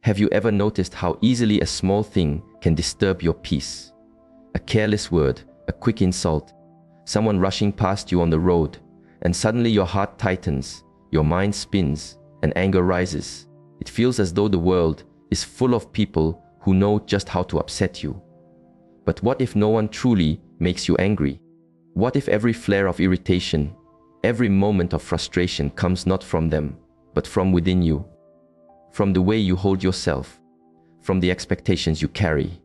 Have you ever noticed how easily a small thing can disturb your peace? A careless word, a quick insult, someone rushing past you on the road, and suddenly your heart tightens, your mind spins, and anger rises. It feels as though the world is full of people who know just how to upset you. But what if no one truly makes you angry? What if every flare of irritation, every moment of frustration comes not from them, but from within you? From the way you hold yourself, from the expectations you carry.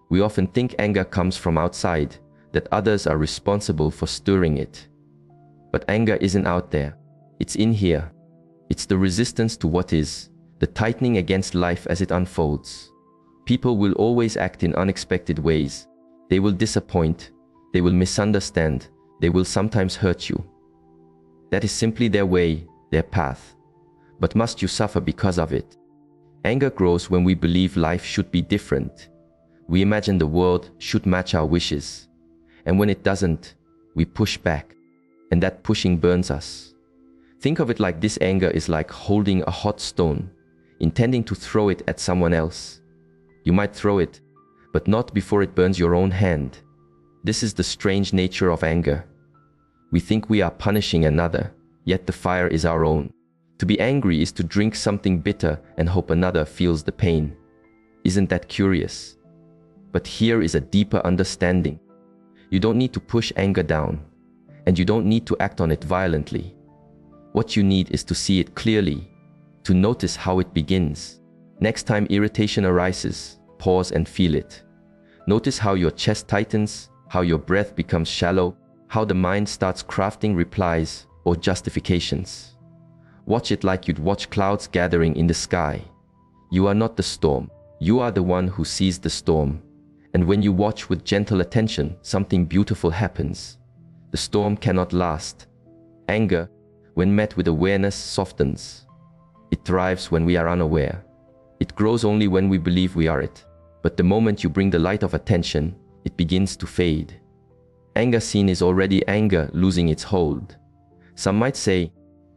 We often think anger comes from outside, that others are responsible for stirring it. But anger isn't out there, it's in here. It's the resistance to what is, the tightening against life as it unfolds. People will always act in unexpected ways. They will disappoint, they will misunderstand, they will sometimes hurt you. That is simply their way, their path. But must you suffer because of it? Anger grows when we believe life should be different. We imagine the world should match our wishes. And when it doesn't, we push back. And that pushing burns us. Think of it like this: anger is like holding a hot stone, intending to throw it at someone else. You might throw it, but not before it burns your own hand. This is the strange nature of anger. We think we are punishing another, yet the fire is our own. To be angry is to drink something bitter and hope another feels the pain. Isn't that curious? But here is a deeper understanding. You don't need to push anger down, and you don't need to act on it violently. What you need is to see it clearly, to notice how it begins. Next time irritation arises, pause and feel it. Notice how your chest tightens, how your breath becomes shallow, how the mind starts crafting replies or justifications. Watch it like you'd watch clouds gathering in the sky. You are not the storm. You are the one who sees the storm. And when you watch with gentle attention, something beautiful happens. The storm cannot last. Anger, when met with awareness, softens. It thrives when we are unaware. It grows only when we believe we are it. But the moment you bring the light of attention, it begins to fade. Anger seen is already anger losing its hold. Some might say,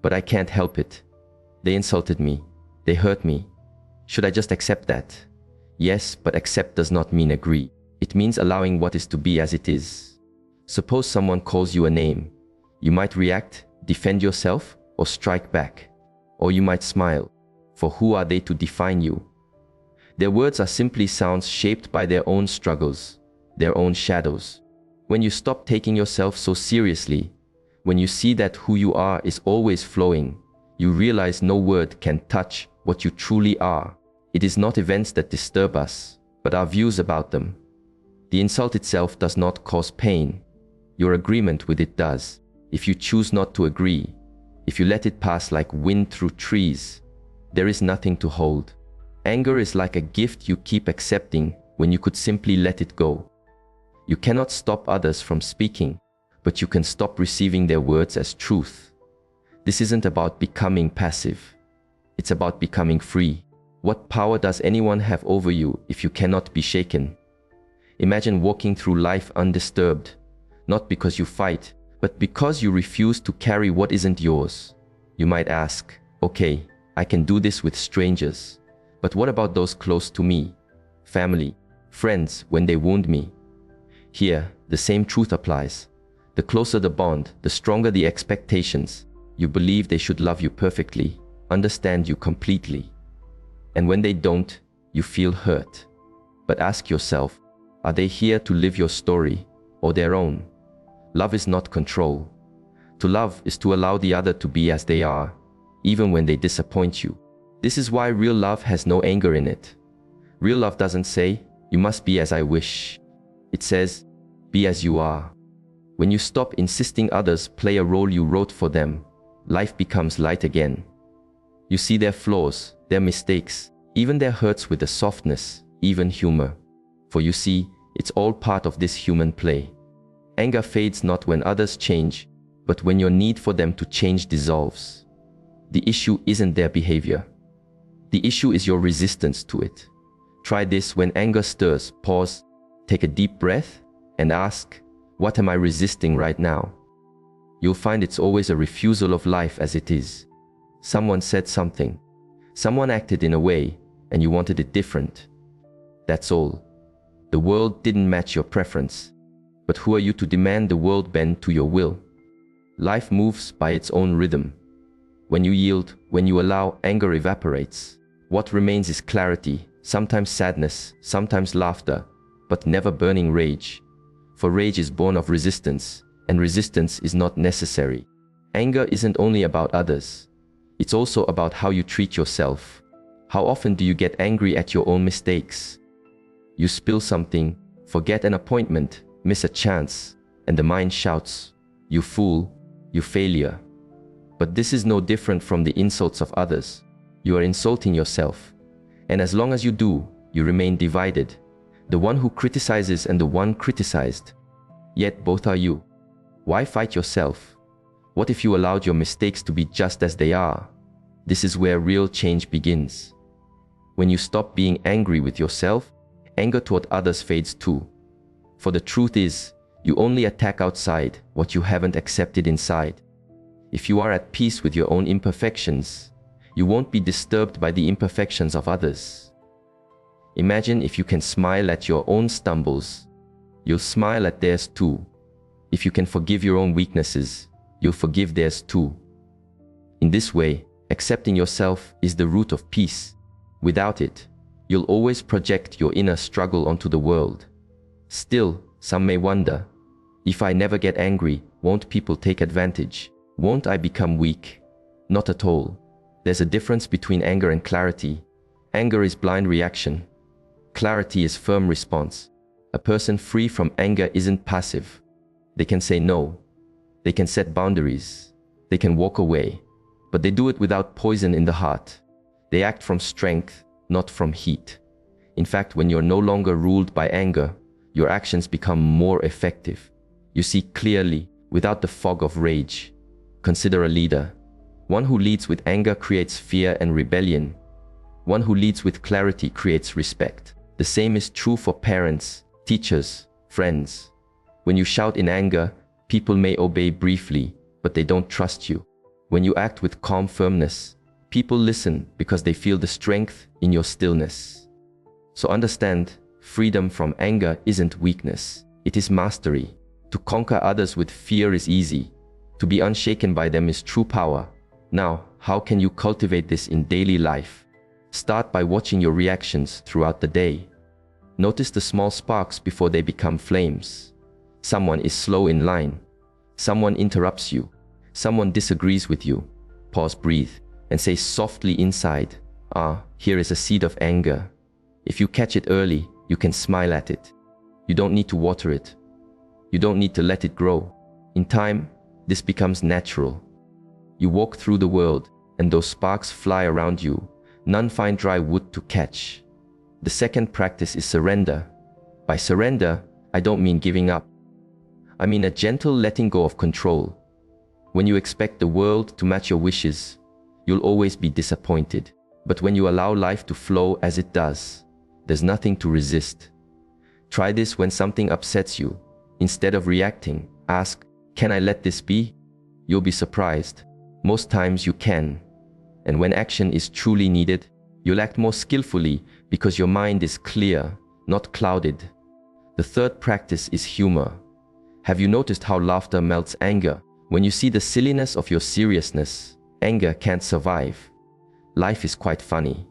but I can't help it. They insulted me. They hurt me. Should I just accept that? Yes, but accept does not mean agree. It means allowing what is to be as it is. Suppose someone calls you a name. You might react, defend yourself, or strike back. Or you might smile. For who are they to define you? Their words are simply sounds shaped by their own struggles, their own shadows. When you stop taking yourself so seriously, when you see that who you are is always flowing, you realize no word can touch what you truly are. It is not events that disturb us, but our views about them. The insult itself does not cause pain. Your agreement with it does. If you choose not to agree, if you let it pass like wind through trees, there is nothing to hold. Anger is like a gift you keep accepting when you could simply let it go. You cannot stop others from speaking, but you can stop receiving their words as truth. This isn't about becoming passive. It's about becoming free. What power does anyone have over you if you cannot be shaken? Imagine walking through life undisturbed, not because you fight, but because you refuse to carry what isn't yours. You might ask, okay, I can do this with strangers, but what about those close to me? Family, friends, when they wound me? Here, the same truth applies. The closer the bond, the stronger the expectations. You believe they should love you perfectly, understand you completely. And when they don't, you feel hurt. But ask yourself, are they here to live your story or their own? Love is not control. To love is to allow the other to be as they are, even when they disappoint you. This is why real love has no anger in it. Real love doesn't say, you must be as I wish. It says, be as you are. When you stop insisting others play a role you wrote for them, life becomes light again. You see their flaws, their mistakes, even their hurts with a softness, even humor. For you see, it's all part of this human play. Anger fades not when others change, but when your need for them to change dissolves. The issue isn't their behavior. The issue is your resistance to it. Try this: when anger stirs, pause, take a deep breath, and ask, what am I resisting right now? You'll find it's always a refusal of life as it is. Someone said something. Someone acted in a way, and you wanted it different. That's all. The world didn't match your preference. But who are you to demand the world bend to your will? Life moves by its own rhythm. When you yield, when you allow, anger evaporates. What remains is clarity, sometimes sadness, sometimes laughter, but never burning rage. For rage is born of resistance, and resistance is not necessary. Anger isn't only about others. It's also about how you treat yourself. How often do you get angry at your own mistakes? You spill something, forget an appointment, miss a chance, and the mind shouts, "You fool, you failure." But this is no different from the insults of others. You are insulting yourself. And as long as you do, you remain divided. The one who criticizes and the one criticized. Yet both are you. Why fight yourself? What if you allowed your mistakes to be just as they are? This is where real change begins. When you stop being angry with yourself, anger toward others fades too. For the truth is, you only attack outside what you haven't accepted inside. If you are at peace with your own imperfections, you won't be disturbed by the imperfections of others. Imagine if you can smile at your own stumbles, you'll smile at theirs too. If you can forgive your own weaknesses, you'll forgive theirs too. In this way, accepting yourself is the root of peace. Without it, you'll always project your inner struggle onto the world. Still, some may wonder, if I never get angry, won't people take advantage? Won't I become weak? Not at all. There's a difference between anger and clarity. Anger is blind reaction. Clarity is firm response. A person free from anger isn't passive. They can say no. They can set boundaries. They can walk away. But they do it without poison in the heart. They act from strength, not from heat. In fact, when you're no longer ruled by anger, your actions become more effective. You see clearly, without the fog of rage. Consider a leader. One who leads with anger creates fear and rebellion. One who leads with clarity creates respect. The same is true for parents, teachers, friends. When you shout in anger, people may obey briefly, but they don't trust you. When you act with calm firmness, people listen because they feel the strength in your stillness. So understand, freedom from anger isn't weakness, it is mastery. To conquer others with fear is easy. To be unshaken by them is true power. Now, how can you cultivate this in daily life? Start by watching your reactions throughout the day. Notice the small sparks before they become flames. Someone is slow in line. Someone interrupts you. Someone disagrees with you. Pause, breathe, and say softly inside, here is a seed of anger. If you catch it early, you can smile at it. You don't need to water it. You don't need to let it grow. In time, this becomes natural. You walk through the world, and those sparks fly around you. None find dry wood to catch. The second practice is surrender. By surrender, I don't mean giving up. I mean a gentle letting go of control. When you expect the world to match your wishes, you'll always be disappointed. But when you allow life to flow as it does, there's nothing to resist. Try this when something upsets you. Instead of reacting, ask, "Can I let this be?" You'll be surprised. Most times you can. And when action is truly needed, you'll act more skillfully because your mind is clear, not clouded. The third practice is humor. Have you noticed how laughter melts anger? When you see the silliness of your seriousness, anger can't survive. Life is quite funny.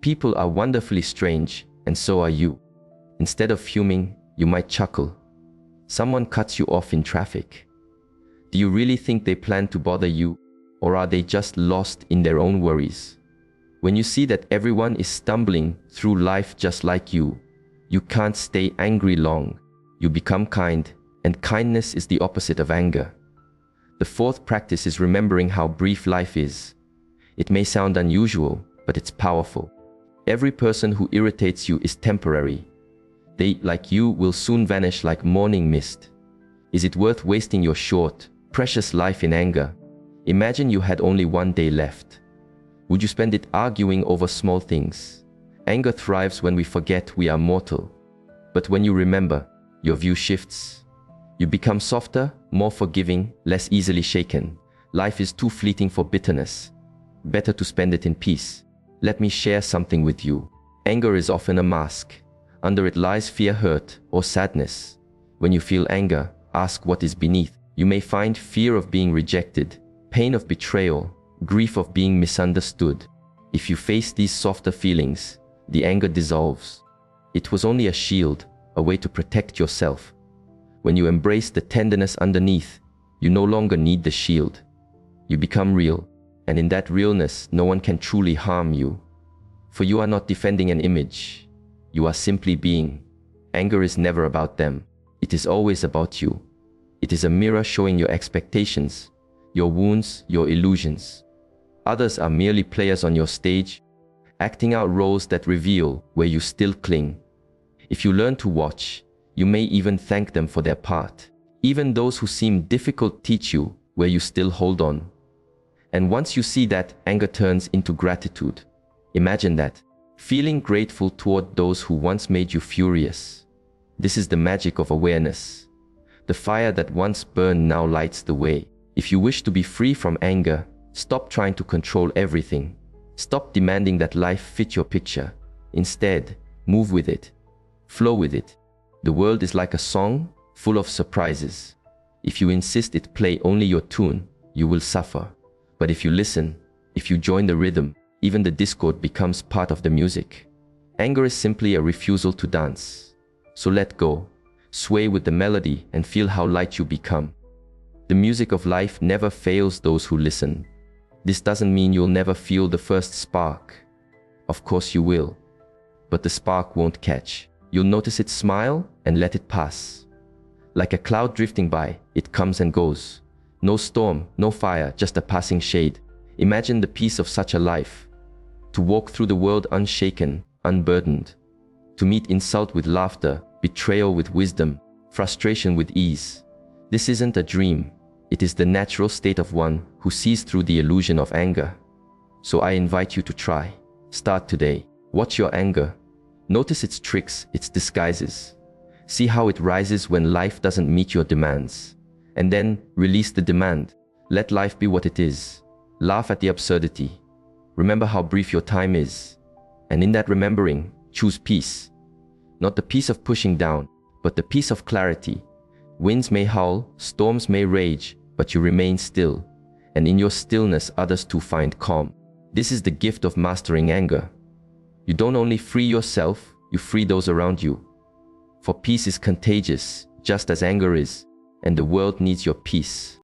People are wonderfully strange, and so are you. Instead of fuming, you might chuckle. Someone cuts you off in traffic. Do you really think they plan to bother you, or are they just lost in their own worries? When you see that everyone is stumbling through life just like you can't stay angry long. You become kind, and kindness is the opposite of anger. The fourth practice is remembering how brief life is. It may sound unusual, but it's powerful. Every person who irritates you is temporary. They, like you, will soon vanish like morning mist. Is it worth wasting your short, precious life in anger? Imagine you had only one day left. Would you spend it arguing over small things? Anger thrives when we forget we are mortal. But when you remember, your view shifts. You become softer, more forgiving, less easily shaken. Life is too fleeting for bitterness. Better to spend it in peace. Let me share something with you. Anger is often a mask. Under it lies fear, hurt, or sadness. When you feel anger, ask what is beneath. You may find fear of being rejected, pain of betrayal, grief of being misunderstood. If you face these softer feelings, the anger dissolves. It was only a shield, a way to protect yourself. When you embrace the tenderness underneath, you no longer need the shield. You become real, and in that realness, no one can truly harm you. For you are not defending an image. You are simply being. Anger is never about them. It is always about you. It is a mirror showing your expectations, your wounds, your illusions. Others are merely players on your stage, acting out roles that reveal where you still cling. If you learn to watch, you may even thank them for their part. Even those who seem difficult teach you where you still hold on. And once you see that, anger turns into gratitude. Imagine that, feeling grateful toward those who once made you furious. This is the magic of awareness. The fire that once burned now lights the way. If you wish to be free from anger, stop trying to control everything. Stop demanding that life fit your picture. Instead, move with it. Flow with it. The world is like a song, full of surprises. If you insist it play only your tune, you will suffer. But if you listen, if you join the rhythm, even the discord becomes part of the music. Anger is simply a refusal to dance. So let go, sway with the melody, and feel how light you become. The music of life never fails those who listen. This doesn't mean you'll never feel the first spark. Of course you will. But the spark won't catch. You'll notice it smile and let it pass. Like a cloud drifting by, it comes and goes. No storm, no fire, just a passing shade. Imagine the peace of such a life. To walk through the world unshaken, unburdened. To meet insult with laughter, betrayal with wisdom, frustration with ease. This isn't a dream. It is the natural state of one who sees through the illusion of anger. So I invite you to try. Start today. Watch your anger. Notice its tricks, its disguises. See how it rises when life doesn't meet your demands. And then release the demand. Let life be what it is. Laugh at the absurdity. Remember how brief your time is. And in that remembering, choose peace. Not the peace of pushing down, but the peace of clarity. Winds may howl, storms may rage, but you remain still. And in your stillness, others too find calm. This is the gift of mastering anger. You don't only free yourself, you free those around you. For peace is contagious, just as anger is, and the world needs your peace.